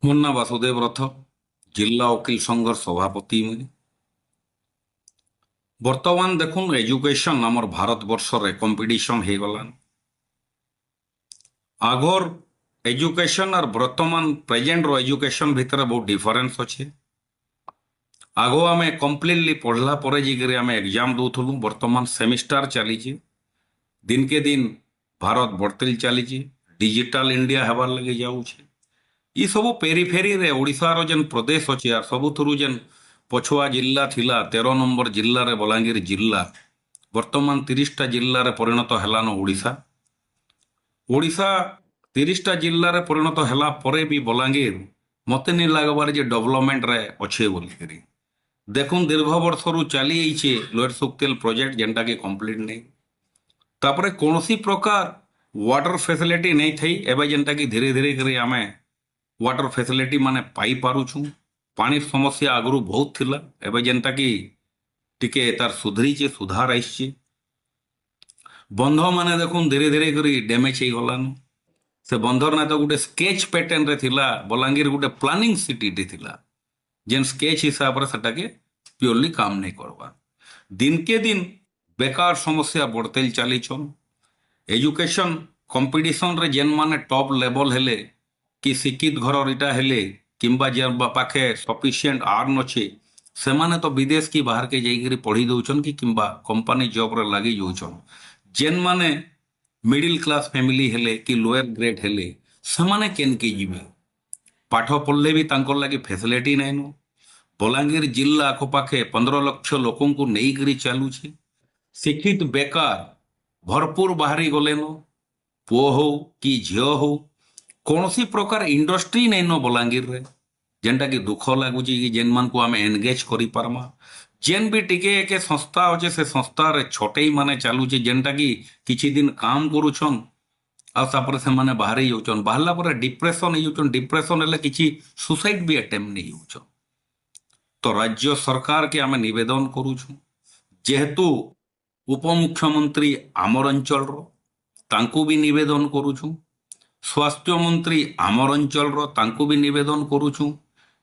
মোর না বাসুদেব রথ, জিলা ওকিল সংঘর সভাপতি মুই। বর্তমান দেখুন এজুকেশন আমার ভারতবর্ষরে কম্পিটিশন হয়ে গলান। আগর এজুকেশন আর বর্তমান প্রেজেন্ট এজুকেশন ভিতরে বহু ডিফরেন্স আছে। আগ আমি কমপ্লিটলি পড়লা পরে যাইকি আমি এক্সাম দৌথলু, বর্তমান সেমিস্টার চালিছি। দিনকে দিন ভারত বর্তিল চালিছি, ডিজিটাল ইন্ডিয়া হবার লাগে যাଉଛି। ଇ ସବୁ ପେରିଫେରିରେ ଓଡ଼ିଶାର ଯେନ୍ ପ୍ରଦେଶ ଅଛି ଆର୍ ସବୁଥିରୁ ଯେନ୍ ପଛୁଆ ଜିଲ୍ଲା ଥିଲା 13 ନମ୍ବର ଜିଲ୍ଲାରେ ବଲାଙ୍ଗୀର ଜିଲ୍ଲା ବର୍ତ୍ତମାନ 30ଟା ଜିଲ୍ଲାରେ ପରିଣତ ହେଲାନ ଓଡ଼ିଶା। ଓଡ଼ିଶା 30ଟା ଜିଲ୍ଲାରେ ପରିଣତ ହେଲା ପରେ ବି ବଲାଙ୍ଗୀର ମତେ ନି ଲାଗବାର ଯେ ଡେଭଲପମେଣ୍ଟରେ ଅଛେ ବୋଲିକିରି। ଦେଖୁନ୍ ଦୀର୍ଘ ବର୍ଷରୁ ଚାଲି ଆଇଛେ ଲୋୟର ସୁକ୍ତେଲ ପ୍ରୋଜେକ୍ଟ ଯେନ୍ଟାକି କମ୍ପ୍ଲିଟ୍ ନେଇ। ତାପରେ କୌଣସି ପ୍ରକାର ୱାଟର ଫେସିଲିଟି ନେଇ ଥାଇ ଏବେ ଯେନ୍ଟାକି ଧୀରେ ଧୀରେ କରି ଆମେ ୱାଟର ଫେସିଲିଟି ମାନେ ପାଇ ପାରୁଛୁ। ପାଣି ସମସ୍ୟା ଆଗରୁ ବହୁତ ଥିଲା, ଏବେ ଯେନ୍ଟାକି ଟିକେ ତାର ସୁଧରିଛେ, ସୁଧାର ଆସିଛେ। ବନ୍ଧ ମାନେ ଦେଖୁନ୍ ଧୀରେ ଧୀରେ କରି ଡ୍ୟାମେଜ ହେଇଗଲାନ। ସେ ବନ୍ଧର ନା ତ ଗୋଟେ ସ୍କେଚ୍ ପ୍ୟାଟର୍ନରେ ଥିଲା, ବଲାଙ୍ଗୀର ଗୋଟେ ପ୍ଲାନିଂ ସିଟିଟେ ଥିଲା, ଯେନ୍ ସ୍କେଚ୍ ହିସାବରେ ସେଟାକେ ପିଓରଲି କାମ ନେଇ କରବା। ଦିନକେ ଦିନ ବେକାର ସମସ୍ୟା ବଢ଼ତେଲ ଚାଲିଛନ୍। ଏଜୁକେସନ କମ୍ପିଟିସନରେ ଯେନ୍ ମାନେ ଟପ୍ ଲେଭଲ ହେଲେ କି ଶିକ୍ଷିତ ଘରର ଇଟା ହେଲେ କିମ୍ବା ଯେ ପାଖେ ସଫିସିଏଣ୍ଟ ଆର୍ନ ଅଛେ, ସେମାନେ ତ ବିଦେଶ କି ବାହାରକେ ଯାଇକିରି ପଢ଼ି ଦଉଛନ୍ କି କିମ୍ବା କମ୍ପାନୀ ଜବ୍ରେ ଲାଗି ଯାଉଛନ୍। ଯେନ୍ମାନେ ମିଡିଲ କ୍ଲାସ ଫ୍ୟାମିଲି ହେଲେ କି ଲୋୟର ଗ୍ରେଡ୍ ହେଲେ ସେମାନେ କେନ୍କେ ଯିବେ? ପାଠ ପଢ଼ିଲେ ବି ତାଙ୍କର ଲାଗି ଫେସିଲିଟି ନାଇଁନ। ବଲାଙ୍ଗୀର ଜିଲ୍ଲା ଆଖପାଖେ 15 ଲକ୍ଷ ଲୋକଙ୍କୁ ନେଇକିରି ଚାଲୁଛି। ଶିକ୍ଷିତ ବେକାର ଭରପୁର ବାହାରି ଗଲେନ। ପୁଅ ହଉ କି ଝିଅ ହଉ, କୌଣସି ପ୍ରକାର ଇଣ୍ଡଷ୍ଟ୍ରି ନାଇଁନ ବଲାଙ୍ଗୀରରେ, ଯେନ୍ଟାକି ଦୁଃଖ ଲାଗୁଛି କି ଯେନ୍ମାନଙ୍କୁ ଆମେ ଏନଗେଜ କରିପାରମା। ଯେନ୍ ବି ଟିକେ ଏକେ ସଂସ୍ଥା ଅଛେ ସେ ସଂସ୍ଥାରେ ଛଟେଇ ମାନେ ଚାଲୁଛେ, ଯେନ୍ଟାକି କିଛି ଦିନ କାମ କରୁଛନ୍ ଆଉ ତାପରେ ସେମାନେ ବାହାରି ଯାଉଛନ୍। ବାହାରିଲା ପରେ ଡିପ୍ରେସନ ହେଇଯାଉଛନ୍। ଡିପ୍ରେସନ ହେଲେ କିଛି ସୁସାଇଡ୍ ବି ଆଟେମ୍ପ ନେଇଯାଉଛନ୍। ତ ରାଜ୍ୟ ସରକାରକେ ଆମେ ନିବେଦନ କରୁଛୁ, ଯେହେତୁ ଉପମୁଖ୍ୟମନ୍ତ୍ରୀ ଆମର ଅଞ୍ଚଳର, ତାଙ୍କୁ ବି ନିବେଦନ କରୁଛୁ। ସ୍ୱାସ୍ଥ୍ୟମନ୍ତ୍ରୀ ଆମର ଅଞ୍ଚଳର, ତାଙ୍କୁ ବି ନିବେଦନ କରୁଛୁ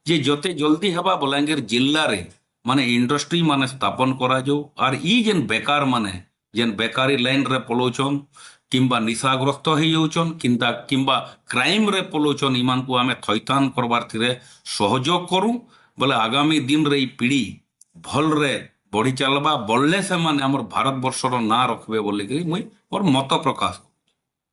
ଯେ ଯେତେ ଜଲ୍ଦି ହେବା ବଲାଙ୍ଗୀର ଜିଲ୍ଲାରେ ମାନେ ଇଣ୍ଡଷ୍ଟ୍ରି ମାନେ ସ୍ଥାପନ କରାଯାଉ। ଆର୍ ଇ ଯେନ୍ ବେକାର ମାନେ ଯେନ୍ ବେକାରୀ ଲାଇନ୍ରେ ପଳାଉଛନ୍ କିମ୍ବା ନିଶାଗ୍ରସ୍ତ ହେଇଯାଉଛନ୍ କିମ୍ବା କ୍ରାଇମ୍ରେ ପଳାଉଛନ୍, ଏମାନଙ୍କୁ ଆମେ ଥଇଥାନ କରବାର ଥିରେ ସହଯୋଗ କରୁ। ବୋଲେ ଆଗାମୀ ଦିନରେ ଏଇ ପିଢ଼ି ଭଲରେ ବଢ଼ି ଚାଲବା, ବଢ଼ଲେ ସେମାନେ ଆମର ଭାରତବର୍ଷର ନାଁ ରଖିବେ ବୋଲିକିରି ମୁଇଁ ମୋର ମତ ପ୍ରକାଶ